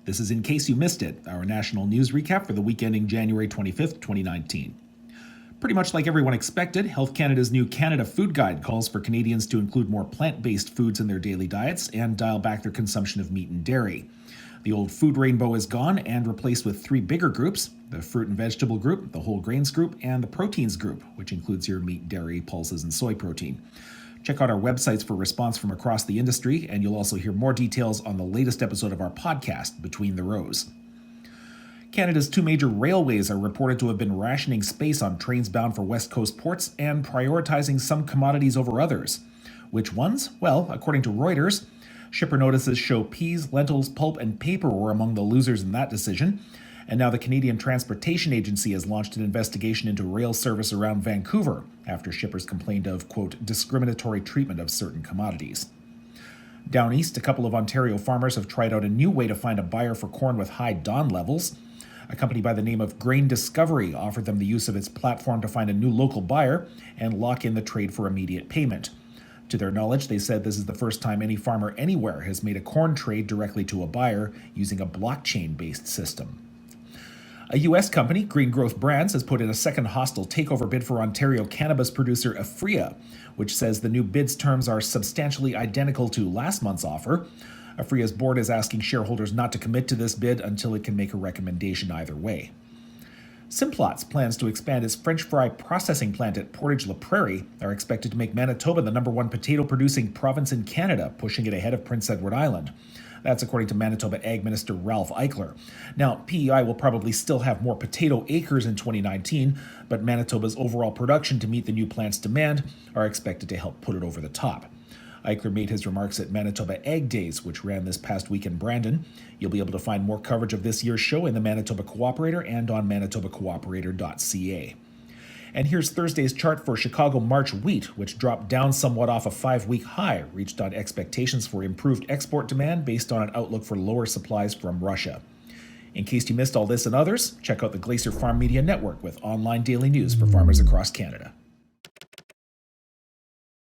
This is In Case You Missed It, our national news recap for the week ending January 25th, 2019. Pretty much like everyone expected, Health Canada's new Canada Food Guide calls for Canadians to include more plant-based foods in their daily diets and dial back their consumption of meat and dairy. The old food rainbow is gone and replaced with three bigger groups: the fruit and vegetable group, the whole grains group, and the proteins group, which includes your meat, dairy, pulses, and soy protein. Check out our websites for response from across the industry, and you'll also hear more details on the latest episode of our podcast, Between the Rows. Canada's two major railways are reported to have been rationing space on trains bound for West Coast ports and prioritizing some commodities over others. Which ones? Well, according to Reuters, shipper notices show peas, lentils, pulp, and paper were among the losers in that decision. And now the Canadian Transportation Agency has launched an investigation into rail service around Vancouver after shippers complained of, quote, discriminatory treatment of certain commodities. Down east, a couple of Ontario farmers have tried out a new way to find a buyer for corn with high DON levels. A company by the name of Grain Discovery offered them the use of its platform to find a new local buyer and lock in the trade for immediate payment. To their knowledge, they said this is the first time any farmer anywhere has made a corn trade directly to a buyer using a blockchain-based system. A U.S. company, Green Growth Brands, has put in a second hostile takeover bid for Ontario cannabis producer Aphria, which says the new bid's terms are substantially identical to last month's offer. Aphria's board is asking shareholders not to commit to this bid until it can make a recommendation either way. Simplot's plans to expand its French fry processing plant at Portage la Prairie are expected to make Manitoba the #1 potato-producing province in Canada, pushing it ahead of Prince Edward Island. That's according to Manitoba Ag Minister Ralph Eichler. Now, PEI will probably still have more potato acres in 2019, but Manitoba's overall production to meet the new plant's demand are expected to help put it over the top. Eichler made his remarks at Manitoba Ag Days, which ran this past week in Brandon. You'll be able to find more coverage of this year's show in the Manitoba Cooperator and on manitobacooperator.ca. And here's Thursday's chart for Chicago March wheat, which dropped down somewhat off a 5-week high, reached on expectations for improved export demand based on an outlook for lower supplies from Russia. In case you missed all this and others, check out the Glacier Farm Media Network with online daily news for farmers across Canada.